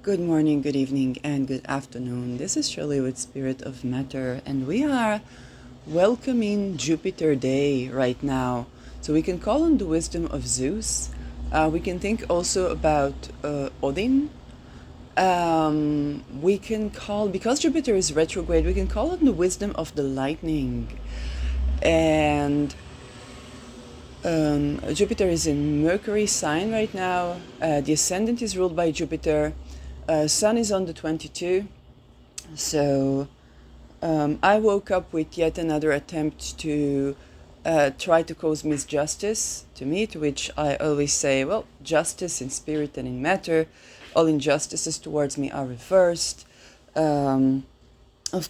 Good morning, good evening, and good afternoon. This is Shirley with Spirit of Matter, and we are welcoming Jupiter Day right now. So we can call on the wisdom of Zeus. We can think also about Odin. We can call, because Jupiter is retrograde, we can call on the wisdom of the lightning. And Jupiter is in Mercury sign right now. The ascendant is ruled by Jupiter. Sun is on the 22. So I woke up with yet another attempt to try to cause misjustice to me, to which I always say, well, justice in spirit and in matter. All injustices towards me are reversed. Of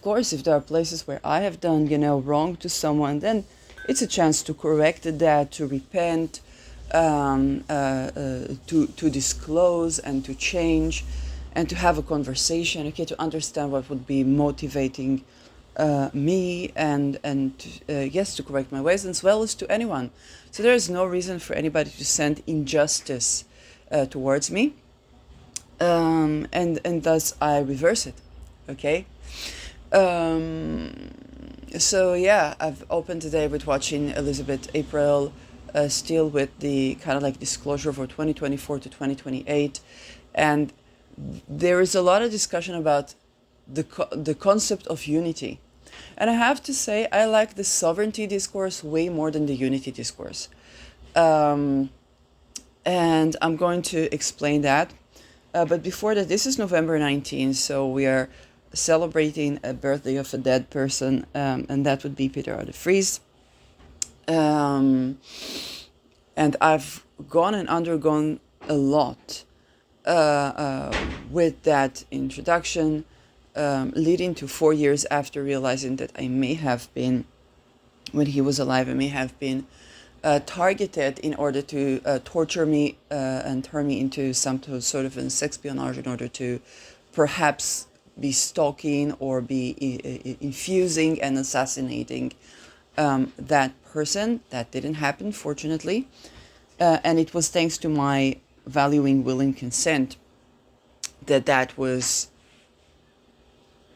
course, if there are places where I have done, wrong to someone, then it's a chance to correct that, to repent, to disclose and to change, and to have a conversation. Okay, to understand what would be motivating me, and yes, to correct my ways as well as to anyone. So there is no reason for anybody to send injustice towards me, and thus I reverse it. Okay. So yeah, I've opened today with watching Elizabeth April, still with the kind of like disclosure for 2024 to 2028, and there is a lot of discussion about the concept of unity. And I have to say, I like the sovereignty discourse way more than the unity discourse. And I'm going to explain that. But before that, this is November 19th, so we are celebrating a birthday of a dead person, and that would be Peter R. de Vries. And I've gone and undergone a lot with that introduction, leading to 4 years after realizing that I may have been, when he was alive, I may have been targeted in order to torture me and turn me into some sort of an espionage in order to perhaps be stalking or be infusing and assassinating that person. That didn't happen, fortunately. And it was thanks to my valuing will and consent that was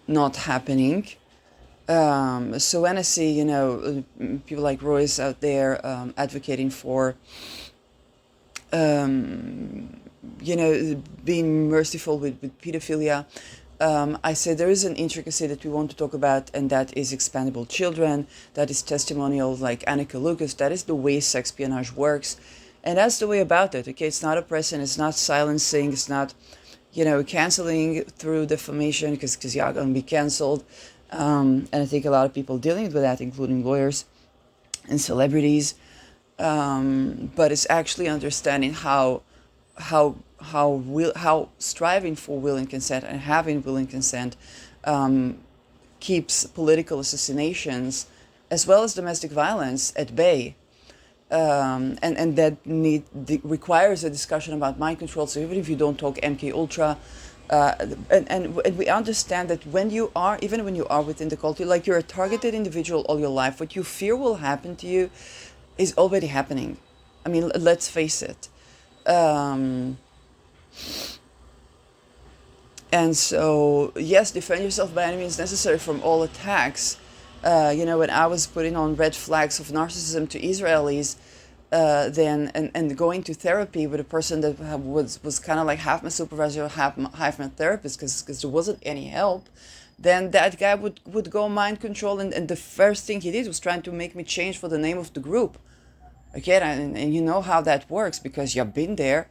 not happening. So when I see, people like Royce out there advocating for, being merciful with pedophilia, I say there is an intricacy that we want to talk about, and that is expandable children. That is testimonials like Annika Lucas. That is the way sexpionage works. And that's the way about it, okay? It's not oppressing, it's not silencing, it's not, canceling through defamation, because you're going to be canceled. And I think a lot of people dealing with that, including lawyers and celebrities. But it's actually understanding how striving for will and consent and having will and consent keeps political assassinations as well as domestic violence at bay. And that requires a discussion about mind control. So even if you don't talk MK Ultra, and we understand that when you are within the cult, you're a targeted individual all your life. What you fear will happen to you is already happening. I mean, let's face it. And so, yes, defend yourself by any means necessary from all attacks. When I was putting on red flags of narcissism to Israelis, then and going to therapy with a person that was kind of like half my supervisor, half my therapist, because there wasn't any help, then that guy would go mind control, and the first thing he did was trying to make me change for the name of the group. Okay, and you know how that works because you've been there,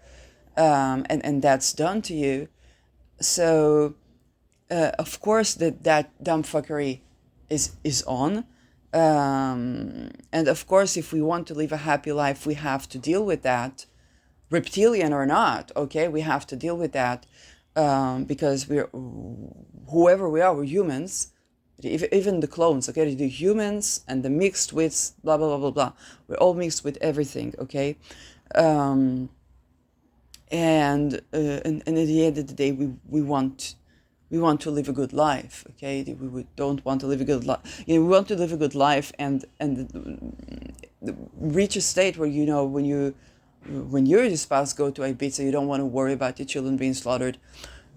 and that's done to you. So, of course, that dumb fuckery is on. And of course, if we want to live a happy life, we have to deal with that, reptilian or not. Okay, we have to deal with that, because whoever we are, we're humans. Even the clones, okay, the humans and the mixed with blah blah blah blah blah. We're all mixed with everything, okay. And at the end of the day, we want to live a good life, okay? We don't want to live a good life. We want to live a good life and reach a state where, when you and your spouse go to Ibiza, you don't want to worry about your children being slaughtered.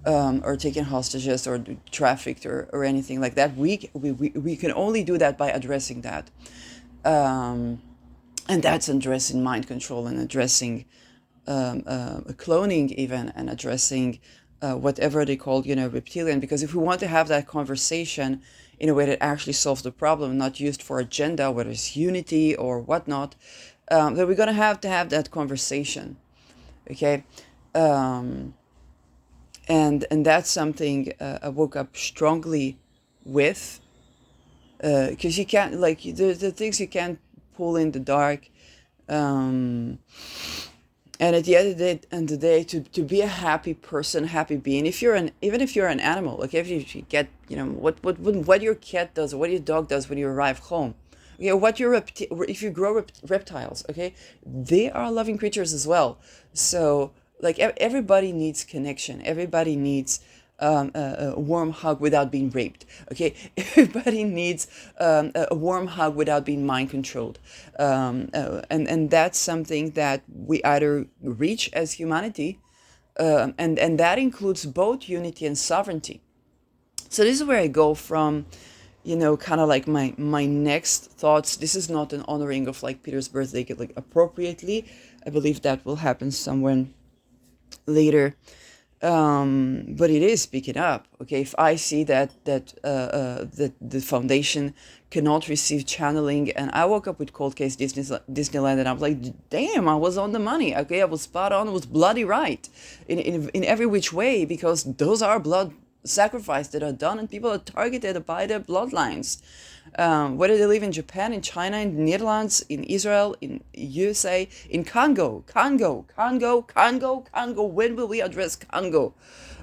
or taken hostages or trafficked or anything like that. We can only do that by addressing that. Um, and that's addressing mind control and addressing cloning even, and addressing whatever they call, reptilian. Because if we want to have that conversation in a way that actually solves the problem, not used for agenda, whether it's unity or whatnot, then we're going to have that conversation. Okay. Um, and that's something I woke up strongly with, because you can't, like, the things you can't pull in the dark. Um, and at the end of the day, to be a happy person, happy being, if you're an even if you're an animal, like if you get, what your cat does or what your dog does when you arrive home, what your if you grow reptiles, okay, they are loving creatures as well. So like everybody needs connection. Everybody needs a warm hug without being raped. Okay, everybody needs a warm hug without being mind controlled, and that's something that we either reach as humanity, and that includes both unity and sovereignty. So this is where I go from, kind of like my next thoughts. This is not an honoring of like Peter's birthday, like appropriately. I believe that will happen somewhere later, but it is picking up. Okay, if I see that the foundation cannot receive channeling, and I woke up with Cold Case Disneyland, and I'm like, damn, I was on the money. Okay, I was spot on, was bloody right, in every which way, because those are blood sacrifice that are done, and people are targeted by their bloodlines. Whether they live in Japan, in China, in the Netherlands, in Israel, in USA, in Congo. When will we address Congo?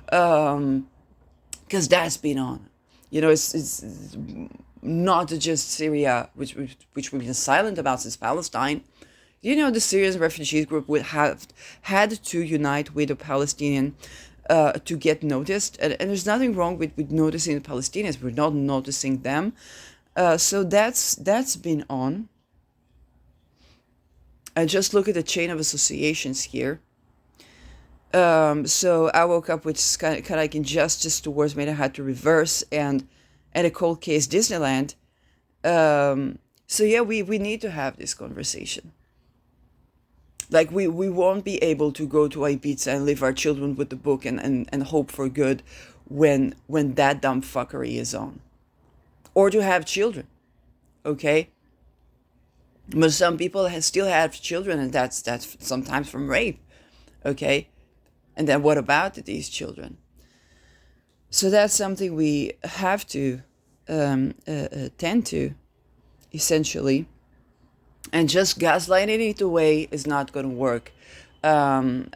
Because that's been on. It's not just Syria, which we've been silent about since Palestine. The Syrian refugees group would have had to unite with the Palestinian to get noticed. And there's nothing wrong with noticing the Palestinians. We're not noticing them. So that's been on. I just look at the chain of associations here. So I woke up with kind of like injustice towards me that I had to reverse, and a Cold Case Disneyland. So yeah, we need to have this conversation. Like we won't be able to go to Ibiza and leave our children with the book and hope for good when that dumb fuckery is on. Or to have children, okay? But some people still have children, and that's sometimes from rape, okay? And then what about these children? So that's something we have to tend to, essentially. And just gaslighting it away is not going to work. Trying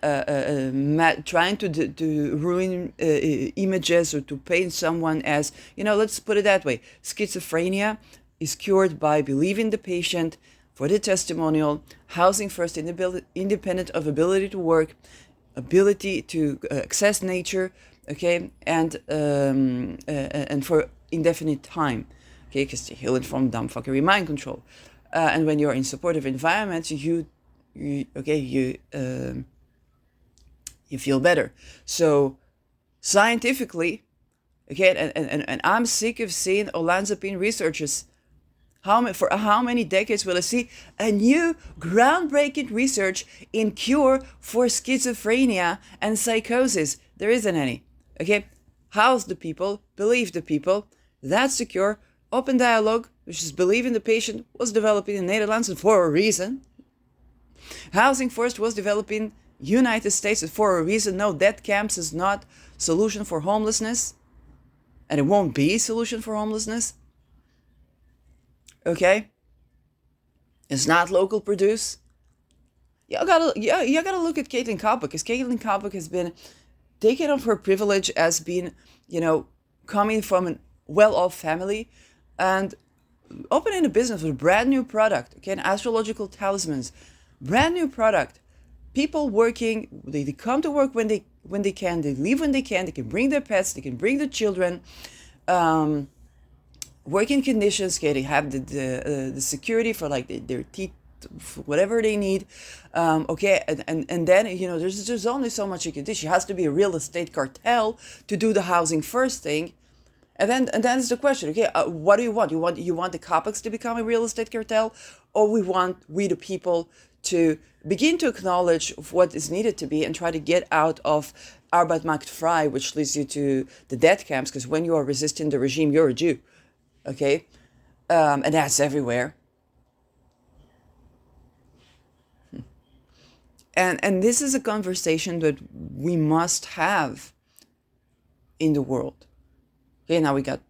to ruin images or to paint someone as, let's put it that way. Schizophrenia is cured by believing the patient for the testimonial, housing first, independent of ability to work, ability to access nature, okay, and for indefinite time, okay, because they're healing from dumb fuckery mind control. And when you're in supportive environments, you feel better. So scientifically, okay, and I'm sick of seeing olanzapine researchers. For how many decades will I see a new groundbreaking research in cure for schizophrenia and psychosis? There isn't any. Okay, house the people, believe the people. That's the cure. Open dialogue, which is believing the patient, was developing in the Netherlands and for a reason. Housing first was developing United States and for a reason. No, death camps is not solution for homelessness, and it won't be a solution for homelessness. Okay, it's not local produce. You gotta look at Caitlin Coppock, because Caitlin Coppock has been taken off her privilege as being, coming from a well-off family, and opening a business with a brand new product, okay, astrological talismans, brand new product. People working, they come to work when they can, they leave when they can bring their pets, they can bring their children, working conditions, okay, they have the security for like their whatever they need. Okay, and then, there's only so much you can do. She has to be a real estate cartel to do the housing first thing. And then it's the question, okay, what do you want? You want the Capex to become a real estate cartel, or we the people to begin to acknowledge what is needed to be and try to get out of Arbeit macht frei, which leads you to the death camps, because when you are resisting the regime, you're a Jew, okay? And that's everywhere. And this is a conversation that we must have in the world. Okay, now we got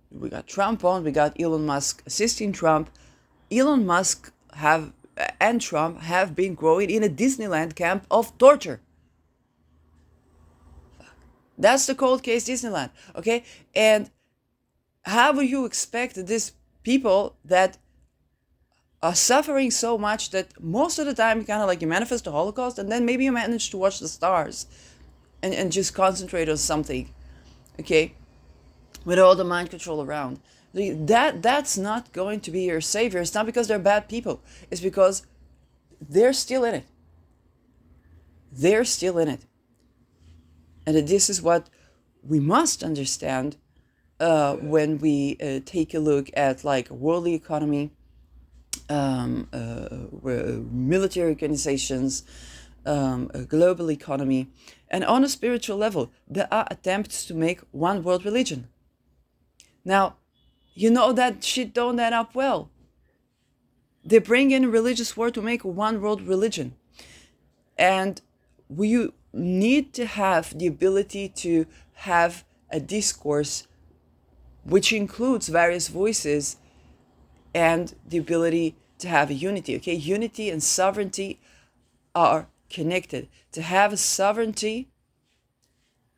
Trump on, we got Elon Musk assisting Trump. Elon Musk and Trump have been growing in a Disneyland camp of torture. That's the cold case Disneyland, okay? And how would you expect that these people that are suffering so much that most of the time kind of like you manifest the Holocaust, and then maybe you manage to watch the stars and just concentrate on something, okay? With all the mind control around. That's not going to be your savior. It's not because they're bad people. It's because they're still in it. They're still in it. And this is what we must understand when we take a look at like worldly economy, military organizations, a global economy, and on a spiritual level, there are attempts to make one world religion. Now, that shit don't add up well. They bring in a religious war to make one world religion. And we need to have the ability to have a discourse which includes various voices and the ability to have a unity. Okay, unity and sovereignty are connected. To have a sovereignty,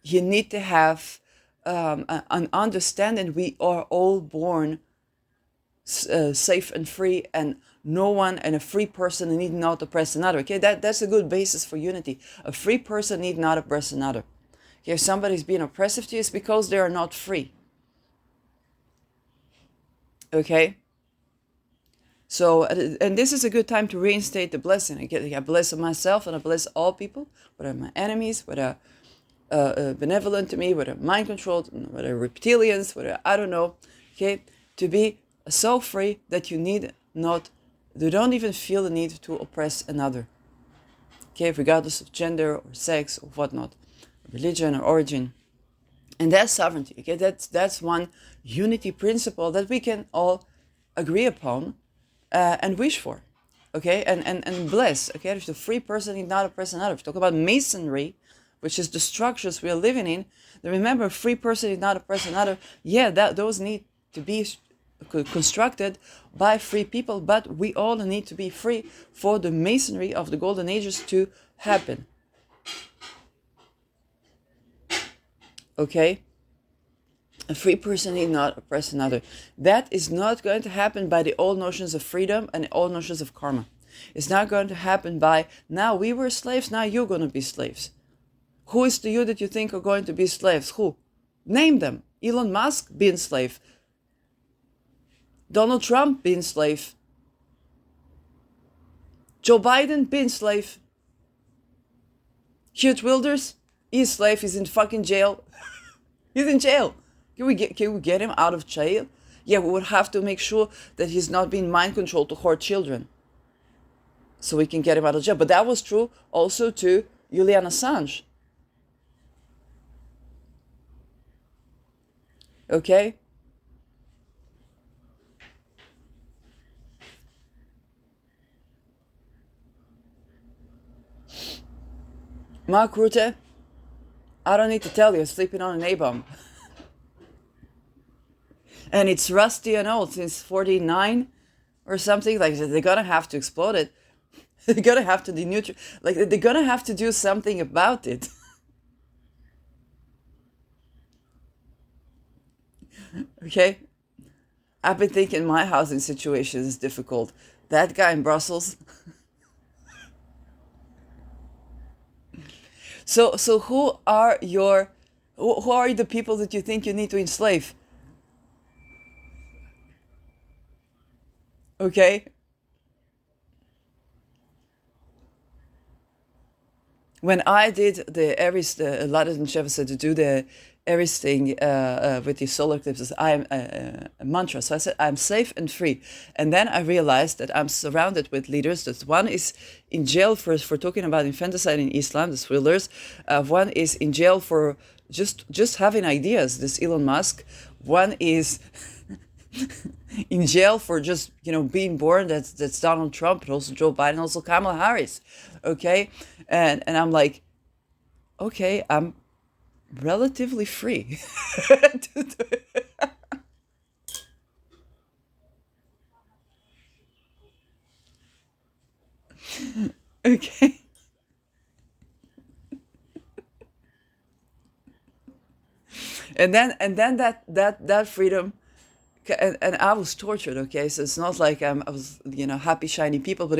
you need to have an understanding we are all born safe and free, and no one and a free person need not oppress another. Okay, that's a good basis for unity. A free person need not oppress another. Okay, if somebody's being oppressive to you, it's because they are not free. Okay. So, and this is a good time to reinstate the blessing. I bless myself and I bless all people, whether my enemies, whether benevolent to me, whether mind controlled, whether reptilians, whether I don't know. Okay, to be so free that you don't even feel the need to oppress another. Okay, regardless of gender or sex or whatnot, religion or origin. And that's sovereignty. Okay, that's one unity principle that we can all agree upon and wish for. Okay, and bless. Okay, if the free person need not oppress another. If you talk about masonry, which is the structures we are living in, then remember, a free person need not oppress another. Yeah, those need to be constructed by free people, but we all need to be free for the masonry of the golden ages to happen. Okay? A free person need not oppress another. That is not going to happen by the old notions of freedom and the old notions of karma. It's not going to happen by, now we were slaves, now you're going to be slaves. Who is the you that you think are going to be slaves? Who? Name them. Elon Musk being slave. Donald Trump being slave. Joe Biden being slave. Hugh Wilders, he's slave, he's in fucking jail. He's in jail. Can we get him out of jail? Yeah, we would have to make sure that he's not being mind controlled to hurt children. So we can get him out of jail. But that was true also to Julian Assange. Okay? Mark Rutte, I don't need to tell you, sleeping on an A-bomb. And it's rusty and old, since 49 or something. Like, they're gonna have to explode it. They're gonna have to they're gonna have to do something about it. Okay? I've been thinking my housing situation is difficult. That guy in Brussels. So who are the people that you think you need to enslave? Okay? when I did the Aries, the Ladders and Sheva said to do the Aries thing with the solar eclipses, I'm a mantra. So I said, I'm safe and free. And then I realized that I'm surrounded with leaders. That one is in jail for talking about infanticide in Islam, the thrillers. One is in jail for just having ideas, this Elon Musk. One is in jail for just being born. That's Donald Trump, and also Joe Biden, also Kamala Harris. Okay, and I'm like, okay, I'm relatively free. Okay, and then that freedom. And I was tortured, okay? So it's not like I was, happy, shiny people, but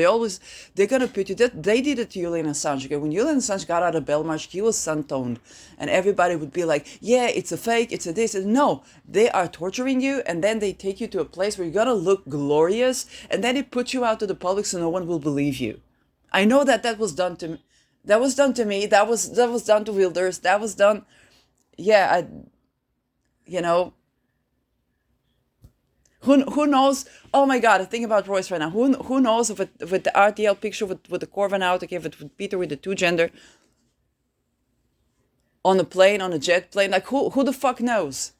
they're gonna put you, that they did it to Julian Assange, okay? When Julian Assange got out of Belmarsh, he was sun-toned, and everybody would be like, yeah, it's a fake, it's a this, and no, they are torturing you, and then they take you to a place where you're gonna look glorious, and then they put you out to the public so no one will believe you. I know that was done to me. That was done to me. That was done to Wilders. That was done, yeah, you know, who knows? Oh my God! I think about Royce right now. Who knows if it with the RTL picture with the Corvin out, okay, with Peter with the two gender on a plane, on a jet plane, like who the fuck knows?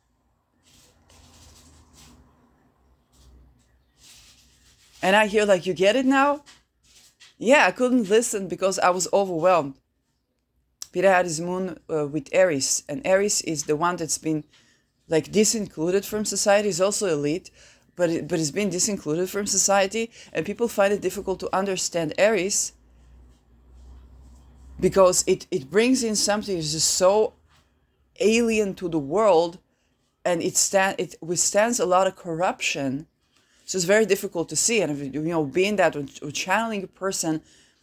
And I hear like, you get it now? Yeah, I couldn't listen because I was overwhelmed. Peter had his moon with Aries, and Aries is the one that's been like disincluded from society. Is also elite, but it's been disincluded from society, and people find it difficult to understand Aries because it brings in something that's just so alien to the world, and it withstands a lot of corruption. So it's very difficult to see, and if, being that or channeling a person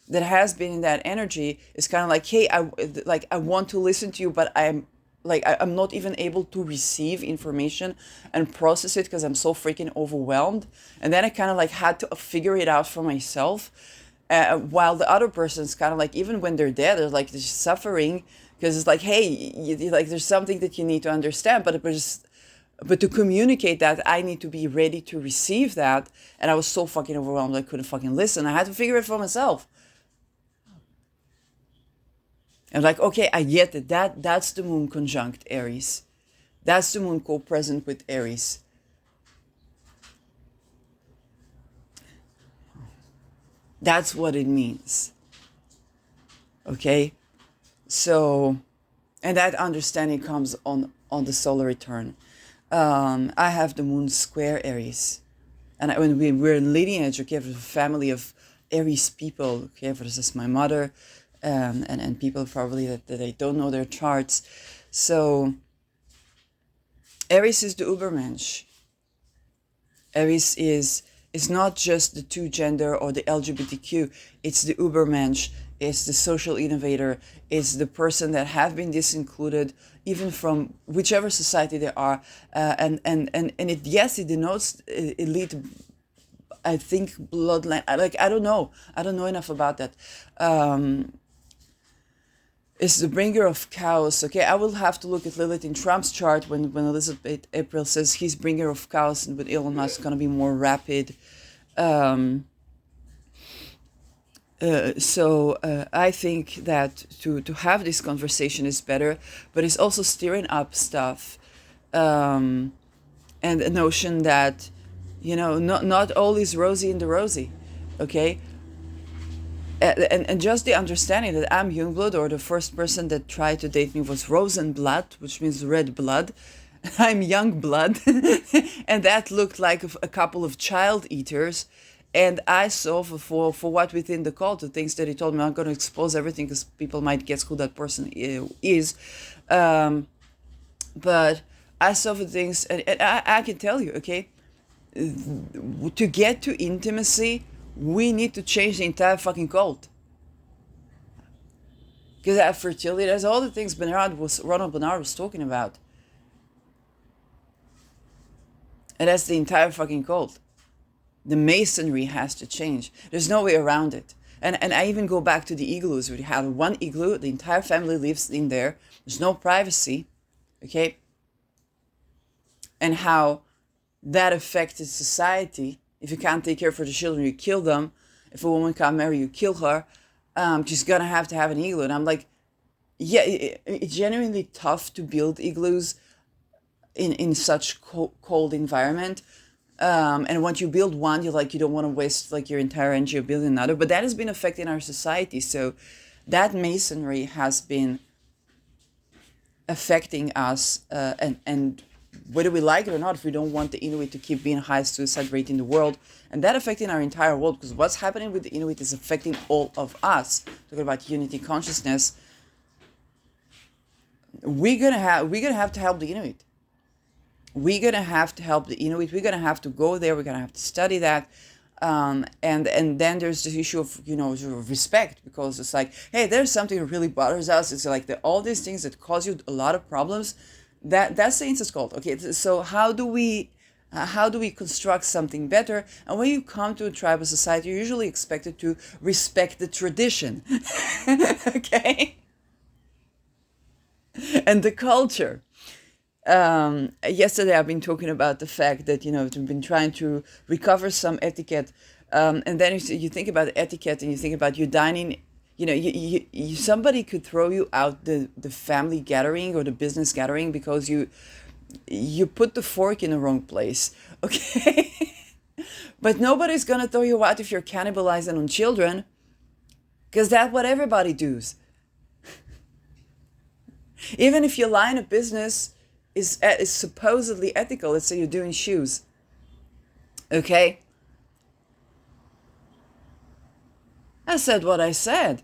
that has been in that energy is kind of like, hey, I want to listen to you, but I'm not even able to receive information and process it because I'm so freaking overwhelmed. And then I kind of like had to figure it out for myself. While the other person's kind of like, even when they're dead, they're suffering because it's like, hey, like there's something that you need to understand, but to communicate that, I need to be ready to receive that. And I was so fucking overwhelmed, I couldn't fucking listen. I had to figure it for myself. And like, okay, I get it. That's the moon conjunct Aries. That's the moon co-present with Aries. That's what it means. Okay? So, and that understanding comes on the solar return. I have the moon square Aries. And when we're in lineage, okay, with a family of Aries people, okay, this is my mother, and people probably that they don't know their charts. So Aries is the Ubermensch. Aries is not just the two gender or the LGBTQ. It's the Ubermensch. It's the social innovator. It's the person that have been disincluded even from whichever society they are. And it, yes, it denotes elite, I think, bloodline. Like, I don't know. I don't know enough about that. Is the bringer of chaos. Okay, I will have to look at Lilith in Trump's chart when Elizabeth April says he's bringer of chaos, and with Elon Musk going to be more rapid. So I think that to have this conversation is better, but it's also stirring up stuff, and a notion that not all is rosy in the rosy. Okay, and just the understanding that I'm Youngblood, or the first person that tried to date me was Rosenblood, which means red blood. I'm young blood, and that looked like a couple of child eaters. And I saw for what within the cult, the things that he told me, I'm going to expose everything because people might guess who that person is. But I saw for things, and I can tell you, okay, to get to intimacy, we need to change the entire fucking cult. Because that fertility, there's all the things Ronald Bernard was talking about. And that's the entire fucking cult. The masonry has to change. There's no way around it. And I even go back to the igloos. We have one igloo, the entire family lives in there. There's no privacy, okay? And how that affected society. If you can't take care for the children, you kill them. If a woman can't marry, you kill her. She's gonna have to have an igloo. And I'm like, yeah, it's genuinely tough to build igloos in such cold environment. And once you build one, you don't want to waste like your entire energy of building another. But that has been affecting our society. So that masonry has been affecting us, and whether we like it or not, if we don't want the Inuit to keep being highest suicide rate in the world, and that affecting our entire world, because what's happening with the Inuit is affecting all of us. Talking about unity consciousness, we're gonna have to help the Inuit. We're gonna have to help the Inuit. We're gonna have to go there. We're gonna have to study that. And then there's the issue of respect, because it's like, hey, there's something that really bothers us. It's like all these things that cause you a lot of problems. That's the incest cult. Okay, so how do we construct something better? And when you come to a tribal society, you're usually expected to respect the tradition, okay, and the culture. Yesterday I've been talking about the fact that we've been trying to recover some etiquette, and then you think about etiquette and you think about you dining. You somebody could throw you out the family gathering or the business gathering because you put the fork in the wrong place, okay? But nobody's gonna throw you out if you're cannibalizing on children, because that's what everybody does. Even if your line of business is supposedly ethical, let's say you're doing shoes, okay? I said what I said.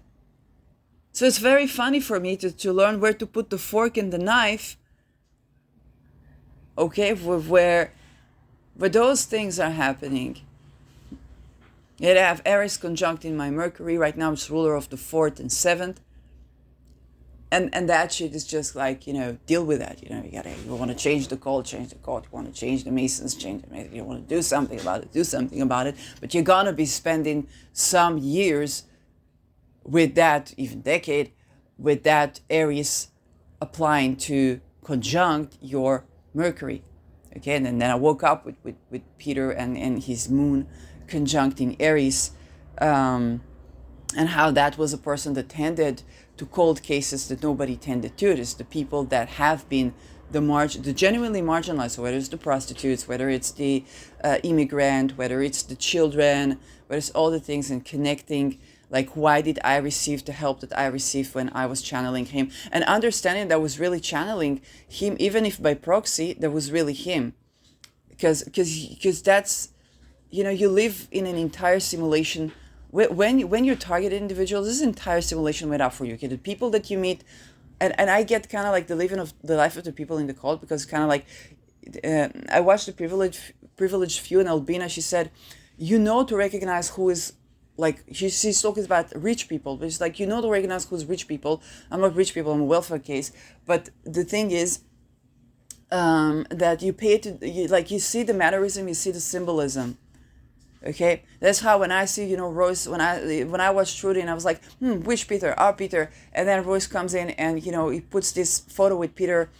So it's very funny for me to learn where to put the fork and the knife, okay, where those things are happening. Yet I have Eris conjunct in my Mercury. Right now it's ruler of the 4th and 7th. And that shit is just like, deal with that. You want to change the cult, change the cult. You want to change the Masons, change the Masons. You want to do something about it. But you're going to be spending some years with that, even decade, with that Aries applying to conjunct your Mercury. Okay, and then I woke up with Peter and his moon conjuncting Aries, and how that was a person that tended to cold cases that nobody tended to. It is the people that have been the genuinely marginalized, so whether it's the prostitutes, whether it's the immigrant, whether it's the children, whether it's all the things, and connecting, like, why did I receive the help that I received when I was channeling him, and understanding that I was really channeling him, even if by proxy, that was really him, because that's, you live in an entire simulation. When you're targeted individuals, this is an entire simulation made up for you. Okay, the people that you meet, and I get kind of like the life of the people in the cult, because kind of like, I watched the privileged few, and Albina, she said, to recognize who is, like, she's talking about rich people, but it's like, to recognize who's rich people. I'm not rich people, I'm a welfare case. But the thing is, that you pay you see the mannerism, you see the symbolism. Okay, that's how when I see, Royce, when I watched Trudy, and I was like, which Peter? Our Peter. And then Royce comes in and, he puts this photo with Peter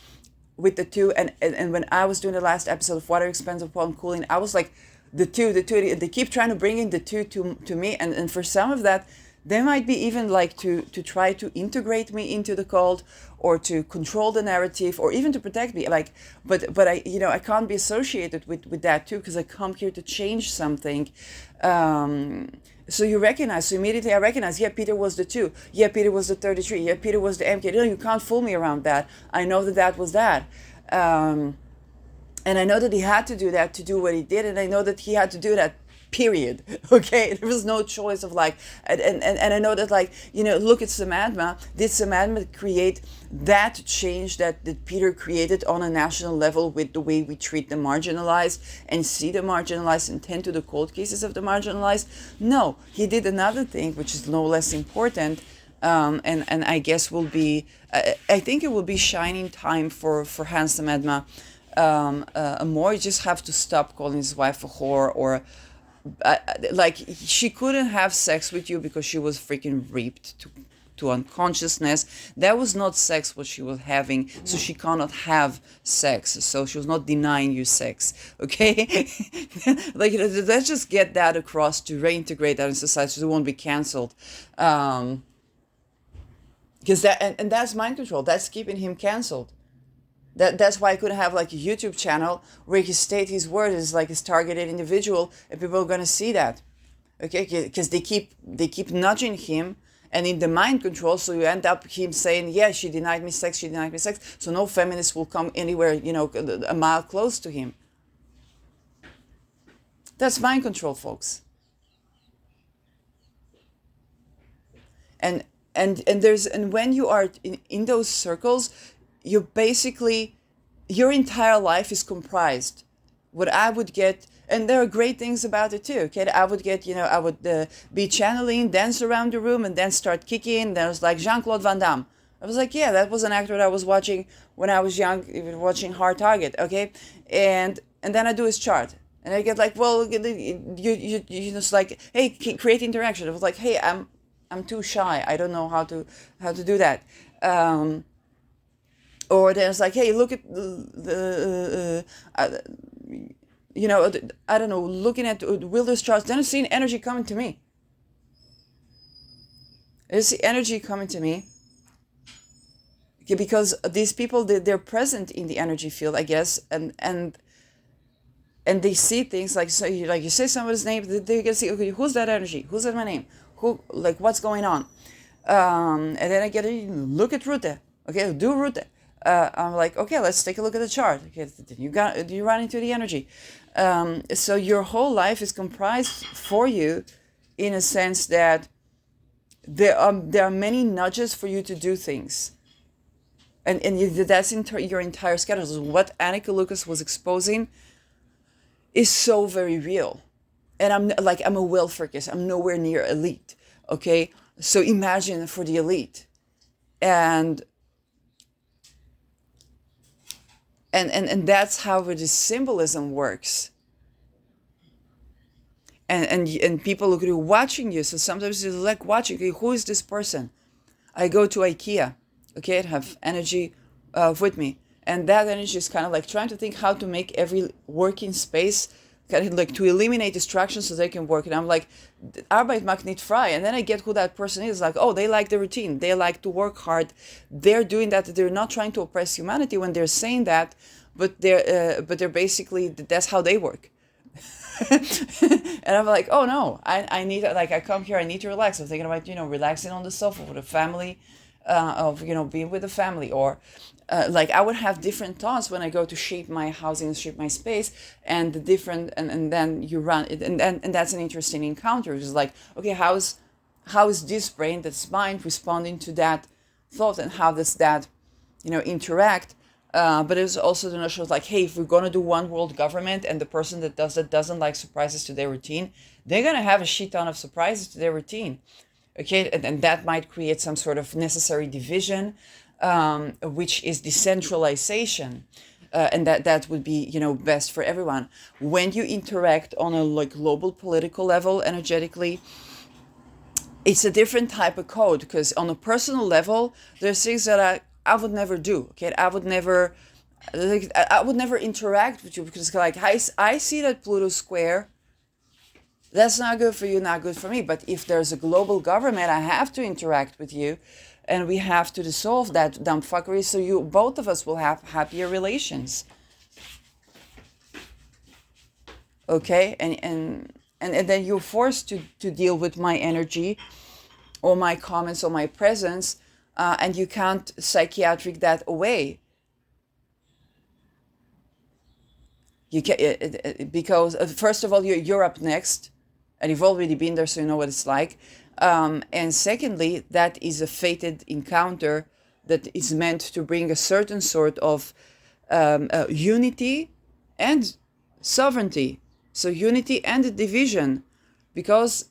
with the two. And when I was doing the last episode of Water Expensive Upon Cooling, I was like, the two, they keep trying to bring in the two to me. And for some of that, they might be even like to try to integrate me into the cult, or to control the narrative, or even to protect me. Like, but I I can't be associated with that too, because I come here to change something. So immediately I recognize, yeah, Peter was the 2. Yeah, Peter was the 33. Yeah, Peter was the MK. No, you can't fool me around that. I know that was that. And I know that he had to do that to do what he did, and I know that he had to do that, period. Okay, there was no choice of like, and I know that, like, look at Samadma. Did Samadma create that change that Peter created on a national level with the way we treat the marginalized and see the marginalized and tend to the cold cases of the marginalized? No, he did another thing, which is no less important, and I guess will be, I think it will be shining time for Hans Samadma. More, you just have to stop calling his wife a whore, like she couldn't have sex with you because she was freaking raped to unconsciousness. That was not sex what she was having, so she cannot have sex, so she was not denying you sex. Okay. Like, let's just get that across to reintegrate that in society so it won't be canceled. Because and that's mind control, that's keeping him canceled. That's why I couldn't have like a YouTube channel where he state his word as like his targeted individual, and people are gonna see that, okay? Because they keep nudging him, and in the mind control, so you end up him saying, "Yeah, she denied me sex, she denied me sex." So no feminist will come anywhere, a mile close to him. That's mind control, folks. And and when you are in those circles, you basically, your entire life is comprised. What I would get, and there are great things about it too. Okay, I would get, I would be channeling, dance around the room, and then start kicking. Then it was like Jean-Claude Van Damme. I was like, yeah, that was an actor that I was watching when I was young, even watching Hard Target. Okay, and then I do his chart, and I get like, well, you just like, hey, create interaction. I was like, hey, I'm too shy. I don't know how to do that. Or there's like, hey, look at I don't know, looking at Wilder's charts, then I see energy coming to me. I see energy coming to me. Okay, because these people, they're present in the energy field, I guess, and they see things like, so you say somebody's name, they can see, okay, who's that energy? Who's that my name? Who, like, what's going on? And then I get to look at Rute. Okay, do Rute. I'm like, okay, let's take a look at the chart. Okay, you run into the energy. So your whole life is comprised for you, in a sense that there are many nudges for you to do things, and that's your entire schedule. So what Annika Lucas was exposing is so very real, and I'm a will freaker. I'm nowhere near elite. Okay, so imagine for the elite, and that's how the symbolism works. And people look at you watching you. So sometimes you like watching, okay, who is this person? I go to IKEA, okay, I have energy with me. And that energy is kind of like trying to think how to make every working space kind of like to eliminate distractions so they can work. And I'm like, Arbeit macht nicht frei. And then I get who that person is. Like, oh, they like the routine. They like to work hard. They're doing that. They're not trying to oppress humanity when they're saying that, but they're basically, that's how they work. And I'm like, oh no, I need, like, I come here, I need to relax. I'm thinking about, relaxing on the sofa with a family, of, being with the family, or like I would have different thoughts when I go to shape my housing, shape my space, and the different, and then you run it, and that's an interesting encounter. It's like, okay, how is this brain, that's mind, responding to that thought, and how does that, interact? But it's also the notion of like, hey, if we're going to do one world government and the person that does it doesn't like surprises to their routine, they're going to have a shit ton of surprises to their routine. Okay, and that might create some sort of necessary division, which is decentralization. And that would be, best for everyone. When you interact on a like global political level energetically, it's a different type of code, because on a personal level, there's things that I would never do. Okay, I would never interact with you, because like I see that Pluto square. That's not good for you, not good for me. But if there's a global government, I have to interact with you, and we have to dissolve that dumb fuckery, so both of us will have happier relations. Okay, and then you're forced to deal with my energy, or my comments, or my presence. And you can't psychiatric that away. You can, because first of all, you're up next, and you've already been there, so you know what it's like. And secondly, that is a fated encounter that is meant to bring a certain sort of unity and sovereignty. So unity and division, because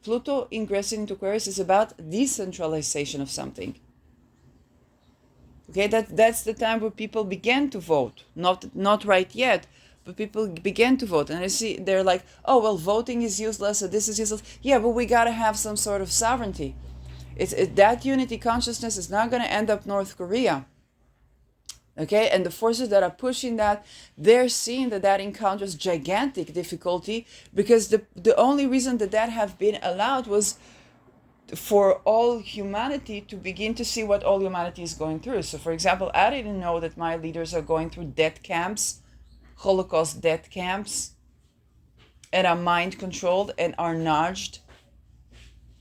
Pluto ingressing into Aquarius is about decentralization of something. Okay, that's the time where people began to vote. Not right yet, but people began to vote, and I see they're like, oh well, voting is useless, so this is useless. Yeah, but we got to have some sort of sovereignty. That unity consciousness is not going to end up North Korea. Okay, and the forces that are pushing that, they're seeing that encounters gigantic difficulty, because the only reason that have been allowed was for all humanity to begin to see what all humanity is going through. So, for example, I didn't know that my leaders are going through death camps, Holocaust death camps, and are mind controlled and are nudged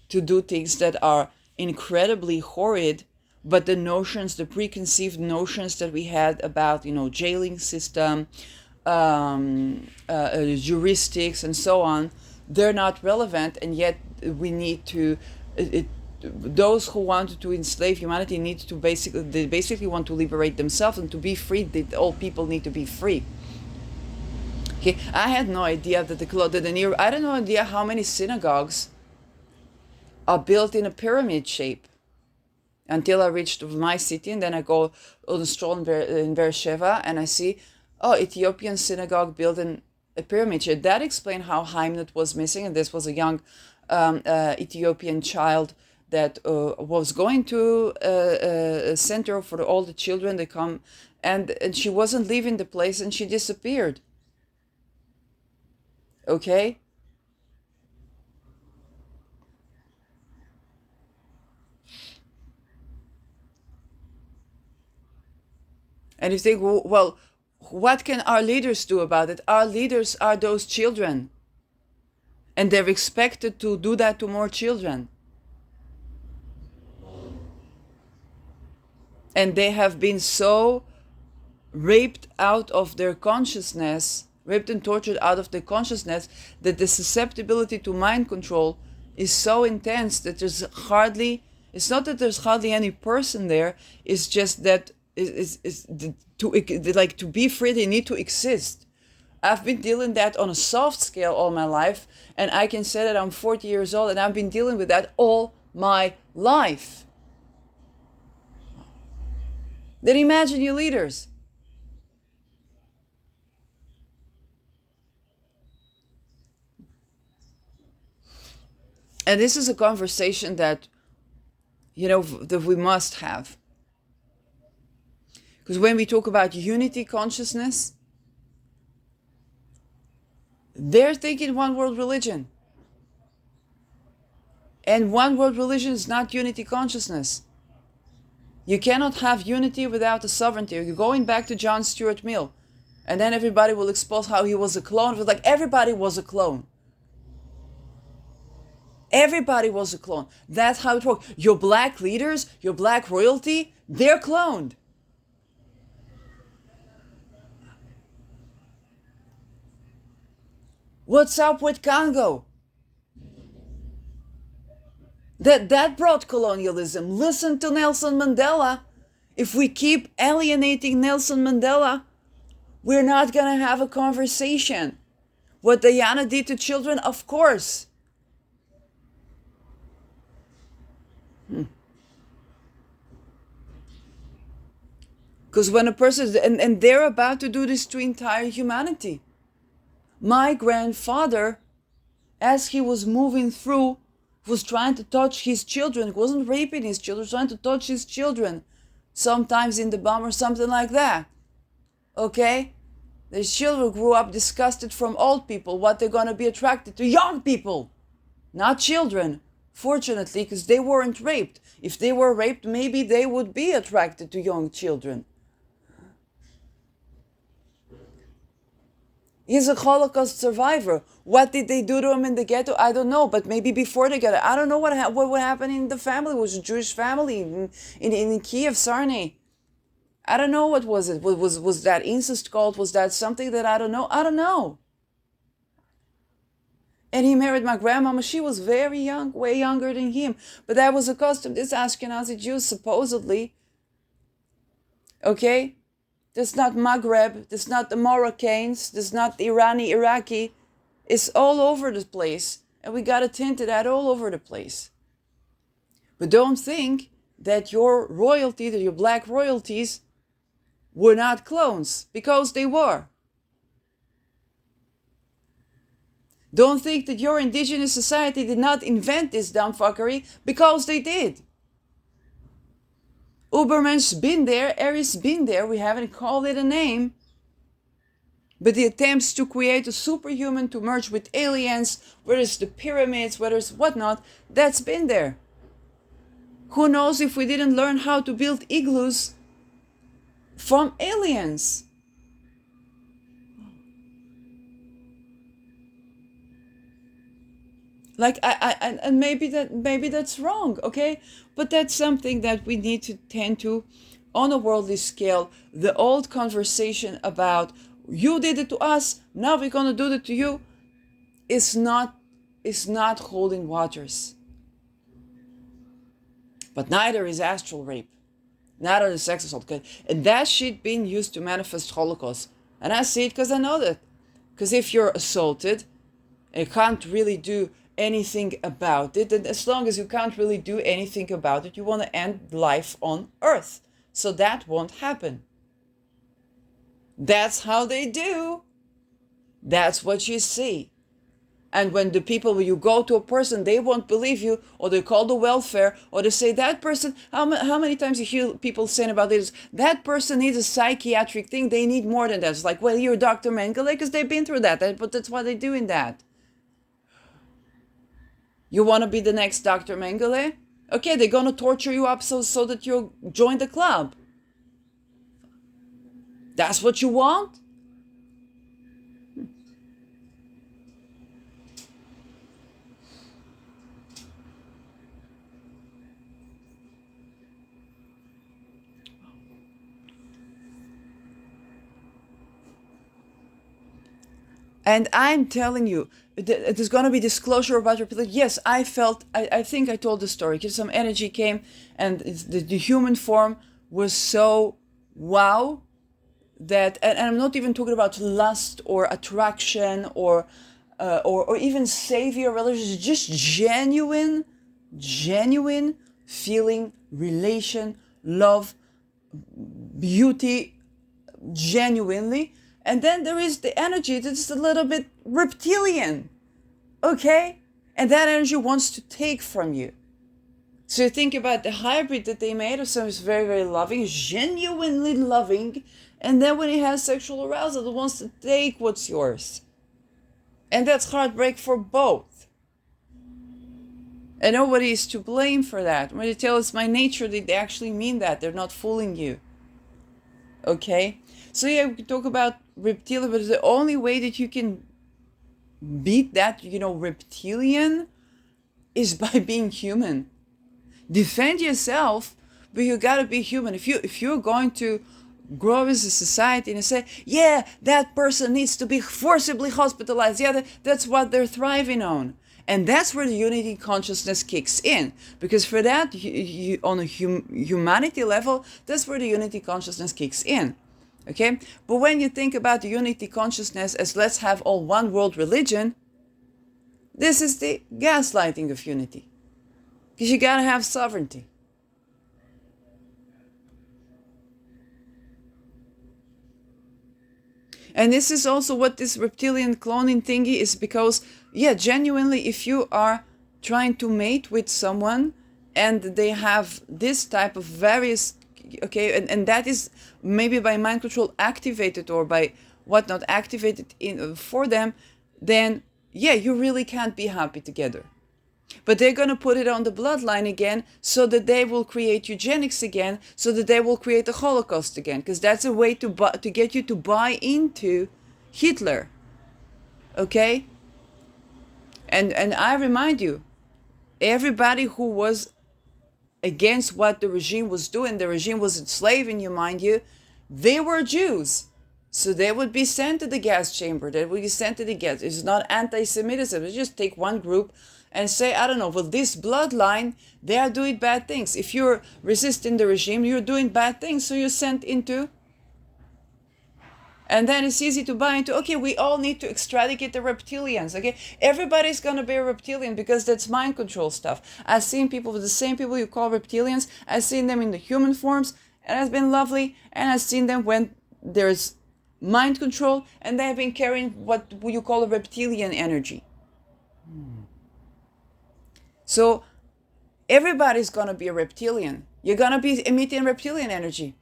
to do things that are incredibly horrid. But the preconceived notions that we had about, jailing system, heuristics, and so on, they're not relevant, and yet we need to. Those who wanted to enslave humanity they basically want to liberate themselves, and to be free, all people need to be free. Okay, I had no idea that I had no idea how many synagogues are built in a pyramid shape, until I reached my city, and then I go on a stroll in Beersheba, and I see, Ethiopian synagogue built in a pyramid shape. That explained how Heimnet was missing, and this was a young Ethiopian child that was going to a center for all the children. They come, and she wasn't leaving the place, and she disappeared. Okay? And you think, well, what can our leaders do about it? Our leaders are those children. And they're expected to do that to more children. And they have been so raped out of their consciousness, raped and tortured out of their consciousness, that the susceptibility to mind control is so intense that it's not that there's hardly any person there, it's just that to be free, they need to exist. I've been dealing that on a soft scale all my life, and I can say that I'm 40 years old, and I've been dealing with that all my life. Then imagine your leaders. And this is a conversation that, that we must have. Because when we talk about unity consciousness, they're thinking one world religion. And one world religion is not unity consciousness. You cannot have unity without a sovereignty. You're going back to John Stuart Mill, and then everybody will expose how he was a clone. It was like everybody was a clone. Everybody was a clone. That's how it worked. Your black leaders, your black royalty, they're cloned. What's up with Congo? That brought colonialism. Listen to Nelson Mandela. If we keep alienating Nelson Mandela, we're not going to have a conversation. What Diana did to children, of course. Because when a person, and they're about to do this to entire humanity. My grandfather, as he was moving through, was trying to touch his children. He wasn't raping his children, trying to touch his children. Sometimes in the bomb or something like that. Okay? The children grew up disgusted from old people. What they're going to be attracted to? Young people. Not children. Fortunately, because they weren't raped. If they were raped, maybe they would be attracted to young children. He's a Holocaust survivor. What did they do to him in the ghetto? I don't know, but maybe before the ghetto. I don't know what would happen in the family. It was a Jewish family in Kiev, Sarny. I don't know what was it. Was that incest cult? Was that something that I don't know? I don't know. And he married my grandmama. She was very young, way younger than him. But that was a custom. This Ashkenazi Jews, supposedly. Okay? This is not Maghreb. This is not the Moroccans. This is not the Iraqi. It's all over the place. And we got a tint of that all over the place. But don't think that your royalty, that your black royalties, were not clones. Because they were. Don't think that your indigenous society did not invent this dumb fuckery, because they did. Ubermensch's been there, Aries been there, we haven't called it a name. But the attempts to create a superhuman to merge with aliens, whether it's the pyramids, whether it's whatnot, that's been there. Who knows if we didn't learn how to build igloos from aliens? Like and maybe that's wrong, okay? But that's something that we need to tend to on a worldly scale. The old conversation about you did it to us, now we're gonna do it to you, is not holding waters. But neither is astral rape, neither is sex assault, and that shit being used to manifest Holocaust. And I see it because I know that. Because if you're assaulted and you can't really do anything about it, and as long as you can't really do anything about it, you want to end life on Earth. So that won't happen. That's how they do. That's what you see. And when the people, when you go to a person, they won't believe you, or they call the welfare, or they say that person, how many times you hear people saying about this, that person needs a psychiatric thing, they need more than that. It's like, well, you're Dr. Mengele because they've been through that, but that's why they're doing that. You want to be the next Dr. Mengele? Okay, they're going to torture you up so that you'll join the club. That's what you want? And I'm telling you, there's going to be disclosure about your reptilian. Yes, I think I told the story. Some energy came, and the human form was so wow that, and I'm not even talking about lust or attraction or even savior religion, just genuine feeling, relation, love, beauty, genuinely. And then there is the energy that's a little bit reptilian, okay? And that energy wants to take from you. So you think about the hybrid that they made of someone who's very, very loving, genuinely loving, and then when he has sexual arousal, it wants to take what's yours. And that's heartbreak for both. And nobody is to blame for that. When they tell it's my nature, they actually mean that. They're not fooling you. Okay? So yeah, we can talk about reptilian, but the only way that you can beat that, reptilian, is by being human. Defend yourself, but you gotta be human. If you're going to grow as a society and say, yeah, that person needs to be forcibly hospitalized, yeah, that's what they're thriving on. And that's where the unity consciousness kicks in. Because for that, on a humanity level, that's where the unity consciousness kicks in. Okay? But when you think about the unity consciousness as let's have all one world religion, this is the gaslighting of unity. Because you gotta have sovereignty. And this is also what this reptilian cloning thingy is, because, yeah, genuinely, if you are trying to mate with someone and they have this type of various, okay, and that is maybe by mind control activated or by whatnot activated for them, then, yeah, you really can't be happy together. But they're going to put it on the bloodline again so that they will create eugenics again, so that they will create the Holocaust again. Because that's a way to get you to buy into Hitler. Okay? And I remind you, everybody who was against what the regime was doing, the regime was enslaving you, mind you, they were Jews. So they would be sent to the gas chamber. They would be sent to the gas. It's not anti-Semitism. It's just take one group and say, I don't know, well, this bloodline, they are doing bad things. If you're resisting the regime, you're doing bad things, so you're sent into. And then it's easy to buy into, okay, we all need to extradicate the reptilians, okay? Everybody's going to be a reptilian because that's mind control stuff. I've seen people, with the same people you call reptilians, I've seen them in the human forms, and it's been lovely, and I've seen them when there's mind control, and they've been carrying what you call a reptilian energy. So everybody's gonna be a reptilian. You're gonna be emitting reptilian energy.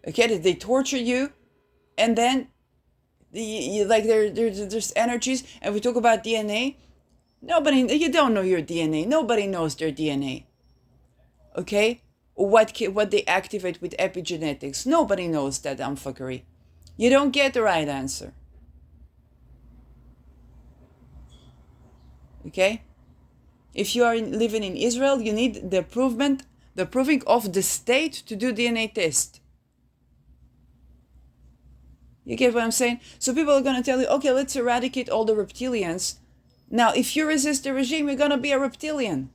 Okay, they torture you, and then like there's energies, and we talk about DNA. Nobody, you don't know your DNA. Nobody knows their DNA. Okay, what they activate with epigenetics. Nobody knows that fuckery. You don't get the right answer. Okay, if you are living in Israel, you need the proving of the state to do DNA test. You get what I'm saying? So people are going to tell you, okay, let's eradicate all the reptilians. Now, if you resist the regime, you're going to be a reptilian.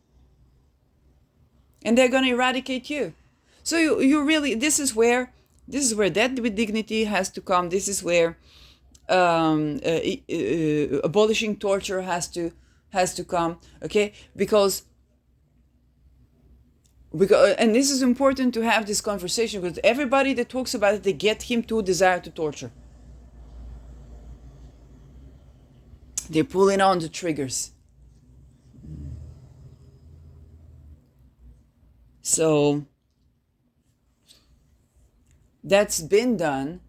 And they're going to eradicate you. So you really, this is where death with dignity has to come. This is where abolishing torture has to come. Okay, because and this is important to have this conversation, because everybody that talks about it, they get him to desire to torture. They're pulling on the triggers. So that's been done.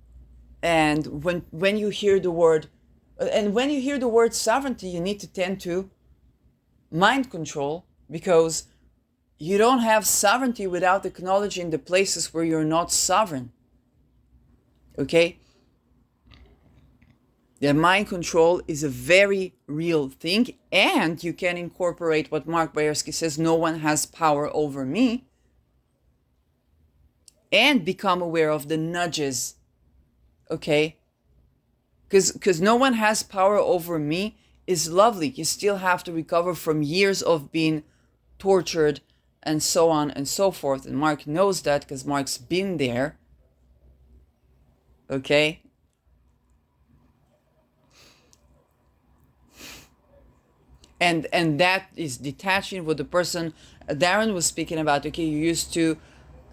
And when you hear the word sovereignty, you need to tend to mind control, because you don't have sovereignty without acknowledging the places where you're not sovereign. Okay? The mind control is a very real thing, and you can incorporate what Mark Bayersky says, no one has power over me, and become aware of the nudges. Okay? Because no one has power over me is lovely. You still have to recover from years of being tortured and so on and so forth. And Mark knows that, because Mark's been there. Okay? And that is detaching what the person Darren was speaking about. Okay, you used to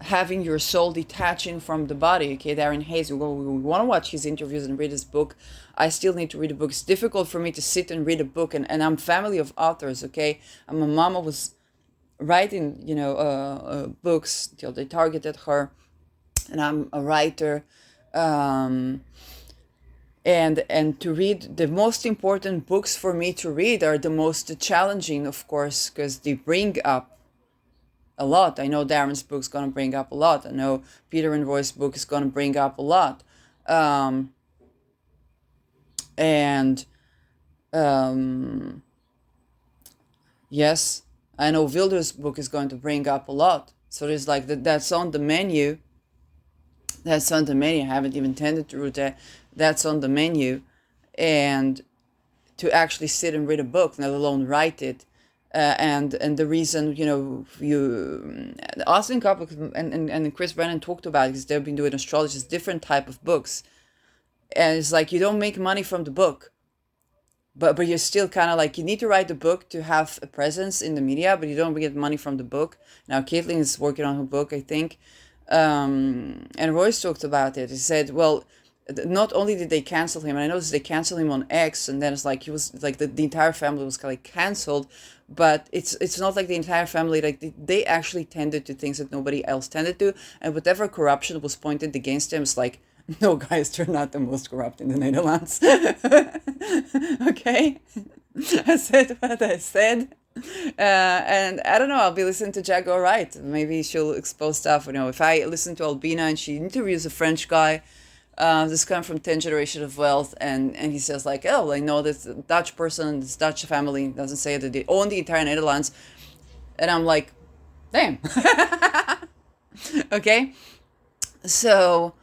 having your soul detaching from the body. Okay, Darren Hayes, we want to watch his interviews and read his book. I still need to read a book. It's difficult for me to sit and read a book, and I'm family of authors. Okay, my mama was writing books till they targeted her, and I'm a writer. And to read, the most important books for me to read are the most challenging, of course, because they bring up a lot. I know Darren's book's going to bring up a lot. I know Peter and Roy's book is going to bring up a lot. Yes, I know Wilder's book is going to bring up a lot. So there's like that's on the menu. That's on the menu. I haven't even tended to read that. That's on the menu. And to actually sit and read a book, let alone write it. And the reason, Austin Coppock and Chris Brennan talked about it, because they've been doing astrology, it's different type of books. And it's like, you don't make money from the book. But you're still kind of like, you need to write the book to have a presence in the media, but you don't get money from the book. Now, Caitlin is working on her book, I think. And Royce talked about it. He said, well, not only did they cancel him, and I noticed they canceled him on X, and then it's like he was like the entire family was kind of canceled, but it's not like the entire family, like they actually tended to things that nobody else tended to, and whatever corruption was pointed against them, it's like, no, guys, they're not the most corrupt in the Netherlands. Okay, I said what I said. And I don't know, I'll be listening to Jack Wright. Maybe she'll expose stuff. If I listen to Albina and she interviews a French guy, this guy from 10 Generation of Wealth, and he says like, oh, I know this Dutch person, this Dutch family, doesn't say that they own the entire Netherlands. And I'm like, damn. Okay? So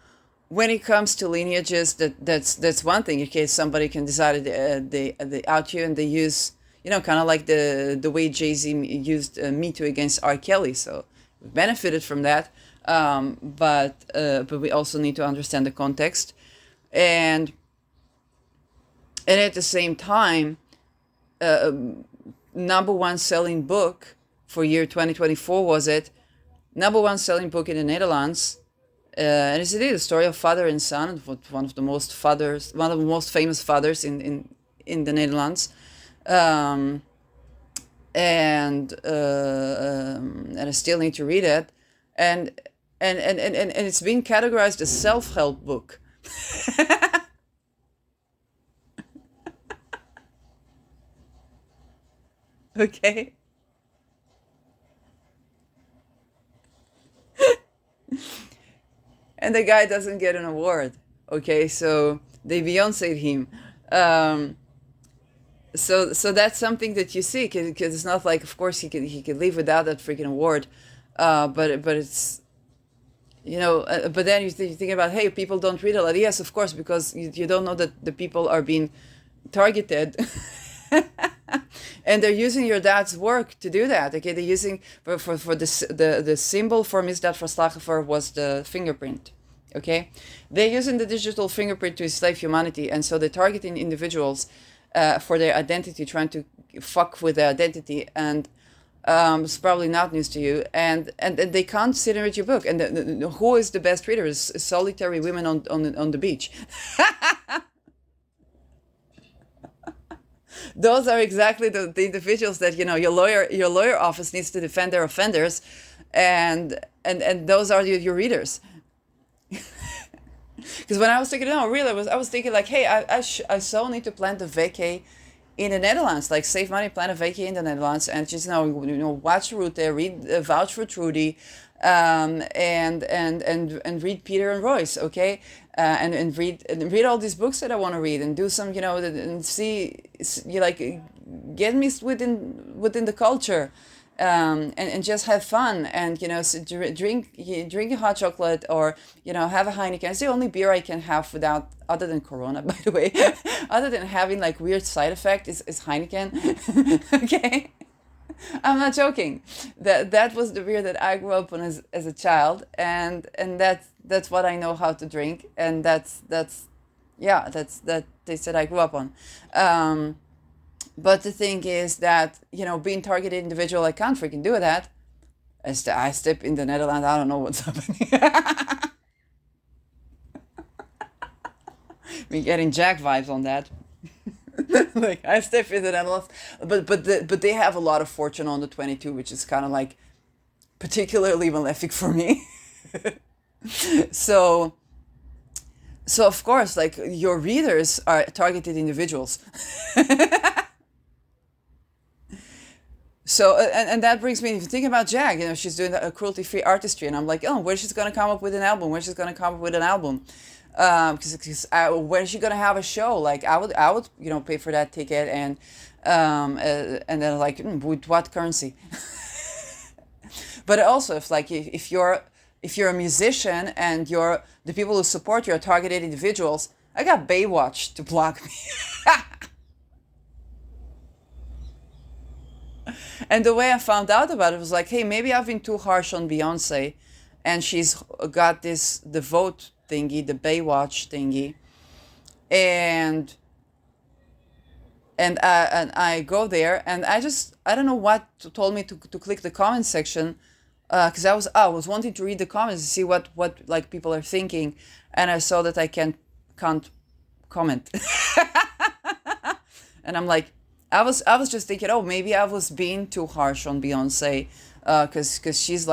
when it comes to lineages, that's one thing. Okay, somebody can decide they out you, and they use, kind of like the way Jay-Z used Me Too against R. Kelly. So we benefited from that, but we also need to understand the context, and at the same time, number one selling book for year 2024 was it number one selling book in the Netherlands. And it's indeed the story of father and son, one of the most famous fathers in the Netherlands. um, and I still need to read it, and and it's been categorized as self-help book. Okay, and the guy doesn't get an award. Okay, so they Beyonce'd him. Um, so that's something that you see, because it's not like, of course, he could live without that freaking award, but it's, but then you think about, hey, people don't read a lot. Yes, of course, because you don't know that the people are being targeted. And they're using your dad's work to do that. Okay, they're using for the symbol for Misdat for Slachtoffer was the fingerprint. Okay, they're using the digital fingerprint to enslave humanity, and so they're targeting individuals for their identity, trying to fuck with their identity, and it's probably not news to you. And they can't sit and read your book. And who is the best reader? Is solitary women on the beach. Those are exactly the individuals that your lawyer office needs to defend their offenders, and those are your readers. Because when I was thinking, no, really, I was thinking like, hey, I so need to plan the vacay in the Netherlands, like save money, plan a vacay in the Netherlands, and just watch Ruth there, read vouch for Trudy, and read Peter and Royce, okay, and read all these books that I want to read, and do some, and see, you like, get me within the culture. And just have fun, and drink a hot chocolate, or have a Heineken. It's the only beer I can have without, other than Corona, by the way, other than having like weird side effect, is Heineken. Okay, I'm not joking. That was the beer that I grew up on as a child, and that's what I know how to drink, and that's that they said I grew up on. But the thing is that, being targeted individual, I can't freaking do that. I step in the Netherlands, I don't know what's happening. We're getting Jack vibes on that. Like, I step in the Netherlands, but they have a lot of fortune on the 22, which is kind of like particularly malefic for me. So, of course, like, your readers are targeted individuals. So, and that brings me to think about Jag. She's doing a cruelty-free artistry, and I'm like, oh, where's she's gonna come up with an album? Where's she's gonna come up with an album? Because where's she gonna have a show? Like, I would, pay for that ticket, and then like, with what currency? But also, if you're a musician and the people who support you are targeted individuals, I got Baywatch to block me. And the way I found out about it was like, hey, maybe I've been too harsh on Beyonce, and she's got the vote thingy, the Baywatch thingy, and I go there, and I don't know what told me to click the comment section, because I was wanting to read the comments to see what like people are thinking, and I saw that I can't comment. And I'm like, I was just thinking, oh, maybe I was being too harsh on Beyonce, because she's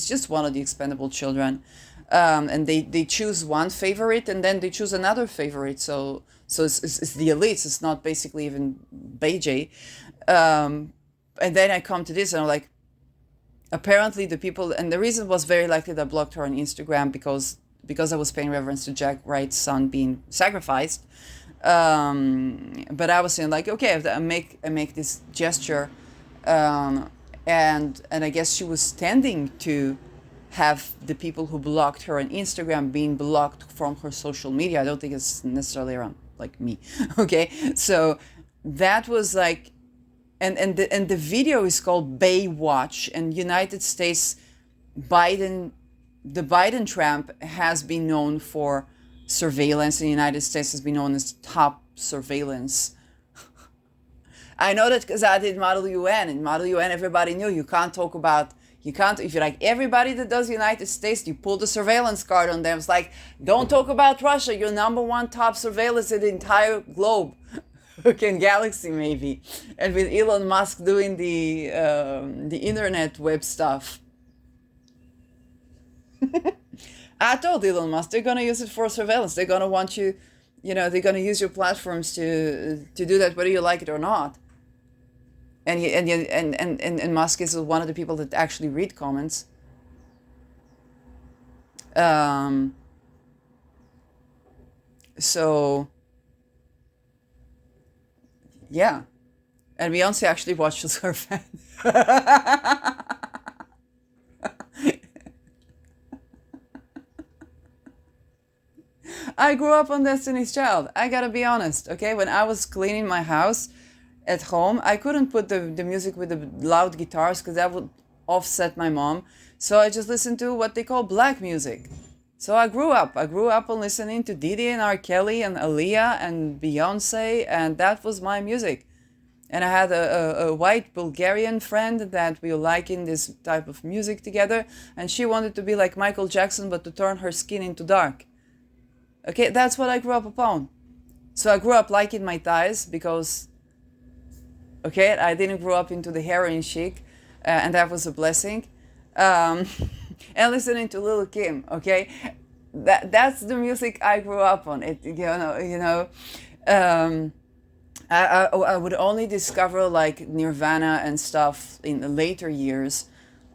just one of the expendable children, and they choose one favorite, and then they choose another favorite. So it's the elites. It's not basically even BJ. And then I come to this, and I'm like, apparently the people, and the reason was very likely that I blocked her on Instagram because I was paying reverence to Jack Wright's son being sacrificed. But I was saying like, okay, I make this gesture, and I guess she was tending to have the people who blocked her on Instagram being blocked from her social media. I don't think it's necessarily around like me. Okay, so that was like, and the video is called Baywatch, and United States the Biden Trump has been known for surveillance, and the United States has been known as top surveillance. I know that because I did Model UN. In Model UN, everybody knew you can't, if you're like everybody that does United States, you pull the surveillance card on them. It's like, don't talk about Russia, you're number one top surveillance in the entire globe. Okay, in Galaxy maybe, and with Elon Musk doing the internet web stuff. I told Elon Musk they're gonna use it for surveillance. They're gonna want you, they're gonna use your platforms to do that whether you like it or not. And Musk is one of the people that actually read comments. Um, so yeah, and Beyonce actually watches her fan. I grew up on Destiny's Child. I gotta be honest, okay? When I was cleaning my house at home, I couldn't put the music with the loud guitars because that would offset my mom. So I just listened to what they call black music. So I grew up. I grew up on listening to Didi and R. Kelly and Aaliyah and Beyonce, and that was my music. And I had a white Bulgarian friend that we were liking this type of music together, and she wanted to be like Michael Jackson but to turn her skin into dark. Okay, that's what I grew up upon. So I grew up liking my thighs because, okay, I didn't grow up into the heroin chic, and that was a blessing. Um, and listening to Lil Kim, okay, that's the music I grew up on. I would only discover like Nirvana and stuff in the later years,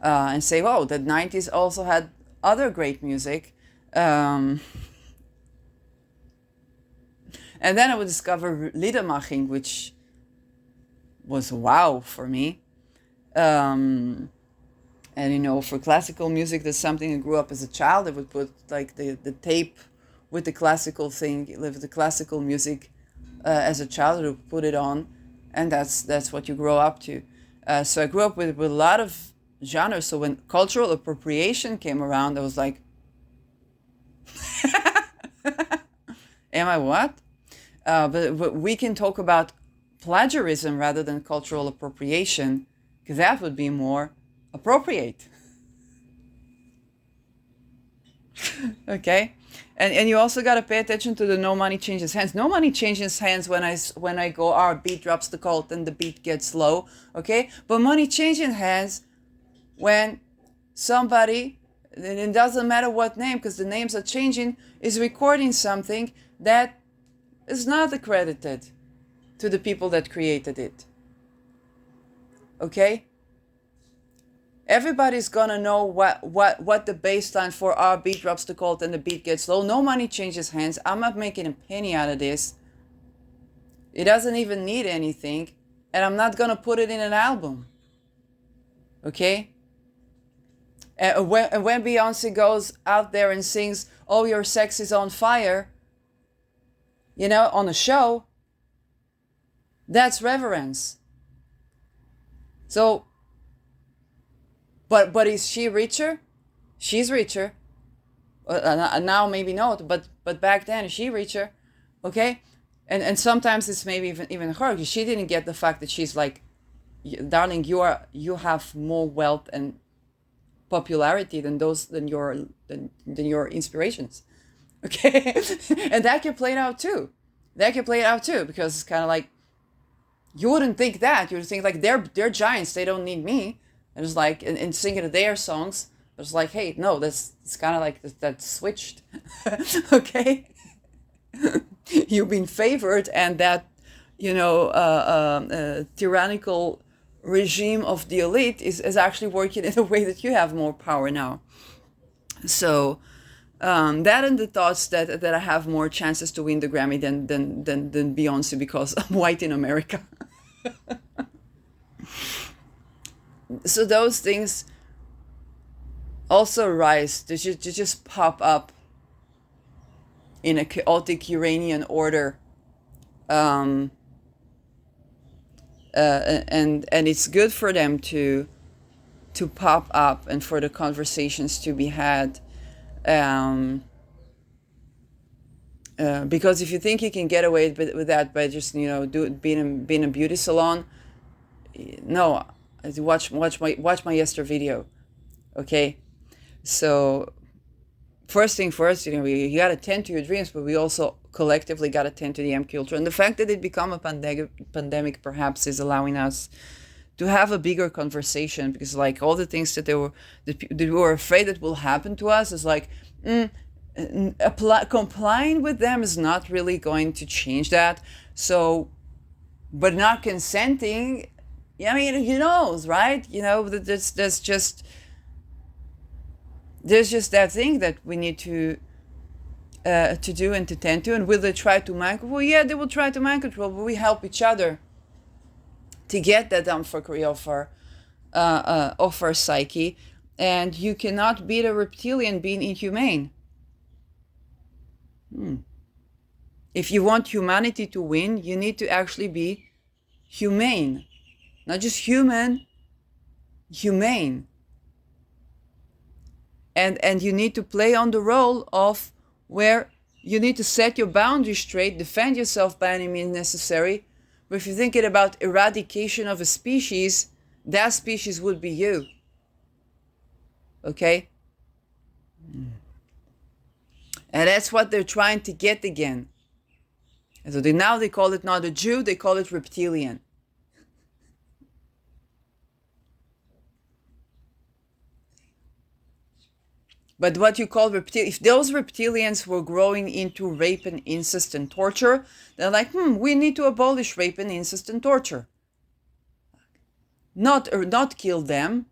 and say, oh, the '90s also had other great music. And then I would discover Liedermaching, which was wow for me. And for classical music, that's something I grew up as a child. I would put like the tape with the classical thing, with the classical music as a child. I would put it on, and that's what you grow up to. So I grew up with a lot of genres. So when cultural appropriation came around, I was like, am I what? But we can talk about plagiarism rather than cultural appropriation, because that would be more appropriate. Okay, and you also got to pay attention to the no money changes hands. No money changes hands when I go, our beat drops the colt and the beat gets low. Okay, but money changes hands when somebody, and it doesn't matter what name because the names are changing, is recording something that is not accredited to the people that created it. Okay? Everybody's gonna know what the baseline for our beat drops the colt and the beat gets low. No money changes hands. I'm not making a penny out of this. It doesn't even need anything. And I'm not gonna put it in an album. Okay? And when Beyonce goes out there and sings, "Oh, your sex is on fire," on a show, that's reverence. So, but is she richer? She's richer. Now maybe not, but back then she richer, okay? And sometimes it's maybe even her, because she didn't get the fact that she's like, darling, you have more wealth and popularity than your inspirations. Okay, and that can play it out too. Because it's kind of like, you wouldn't think that. You would think like they're giants. They don't need me. And it's like and singing their songs. But it's like, hey, no, it's kind of like that's switched. Okay, you've been favored, and that tyrannical regime of the elite is actually working in a way that you have more power now. So. That and the thoughts that I have more chances to win the Grammy than Beyonce because I'm white in America. So those things also rise to just pop up in a chaotic Uranian order. And it's good for them to pop up and for the conversations to be had. Because if you think you can get away with that by just being a beauty salon, no, watch my Yester video, okay? So first thing first, you got to tend to your dreams, but we also collectively got to tend to the MK Ultra. And the fact that it become a pandemic perhaps is allowing us to have a bigger conversation, because like all the things that we were afraid that will happen to us is like, complying with them is not really going to change that. So, but not consenting, I mean, who knows, right? There's just that thing that we need to do and to tend to. And will they try to mind control? Well, yeah, they will try to mind control, but we help each other to get that fuckery off our psyche. And you cannot beat a reptilian being inhumane. If you want humanity to win, you need to actually be humane. Not just human, humane. And you need to play on the role of where you need to set your boundaries straight, defend yourself by any means necessary. But if you're thinking about eradication of a species, that species would be you. Okay? And that's what they're trying to get again. And so now they call it not a Jew, they call it reptilian. But what you call if those reptilians were growing into rape and incest and torture, they're like, we need to abolish rape and incest and torture. Not kill them.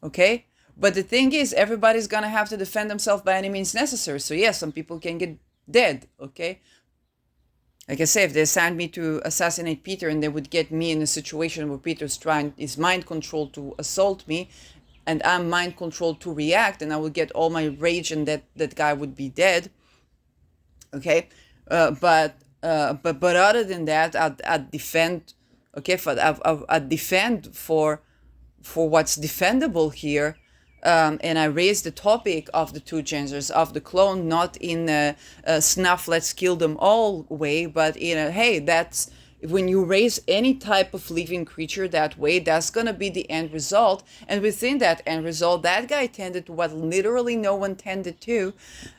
Okay? But the thing is, everybody's gonna have to defend themselves by any means necessary. So yes, some people can get dead, okay? Like I say, if they assigned me to assassinate Peter and they would get me in a situation where Peter's trying his mind control to assault me, and I'm mind controlled to react, and I would get all my rage, and that guy would be dead. Okay, but other than that, I'd defend. Okay, I'd defend for what's defendable here. And I raised the topic of the two genders, of the clone, not in a snuff, let's kill them all way, but in a, hey, that's, when you raise any type of living creature that way, that's going to be the end result. And within that end result, that guy tended to what literally no one tended to.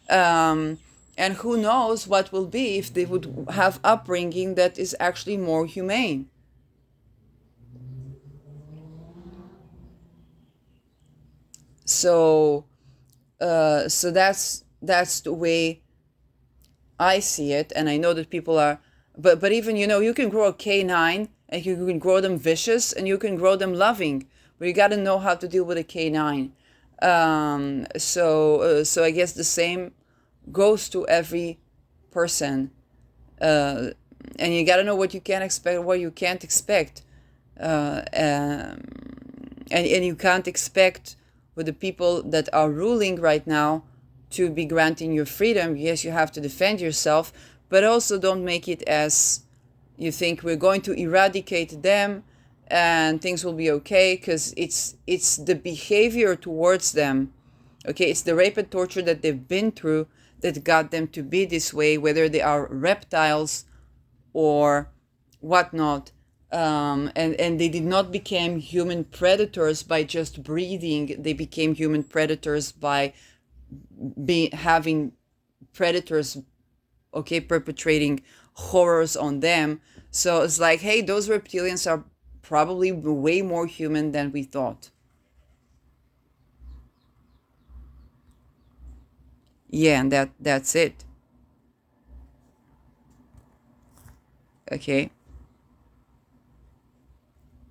And who knows what will be if they would have upbringing that is actually more humane. So that's the way I see it, and I know that people are, but even you can grow a canine, and you can grow them vicious, and you can grow them loving, but you got to know how to deal with a canine. So I guess the same goes to every person, and you got to know what you can expect, what you can't expect, and you can't expect with the people that are ruling right now to be granting you freedom. Yes, you have to defend yourself, but also don't make it as you think we're going to eradicate them and things will be okay, because it's the behavior towards them. Okay, it's the rape and torture that they've been through that got them to be this way, whether they are reptiles or whatnot. And they did not become human predators by just breeding. They became human predators by having predators, okay, perpetrating horrors on them. So it's like, hey, those reptilians are probably way more human than we thought. Yeah, and that's it. Okay.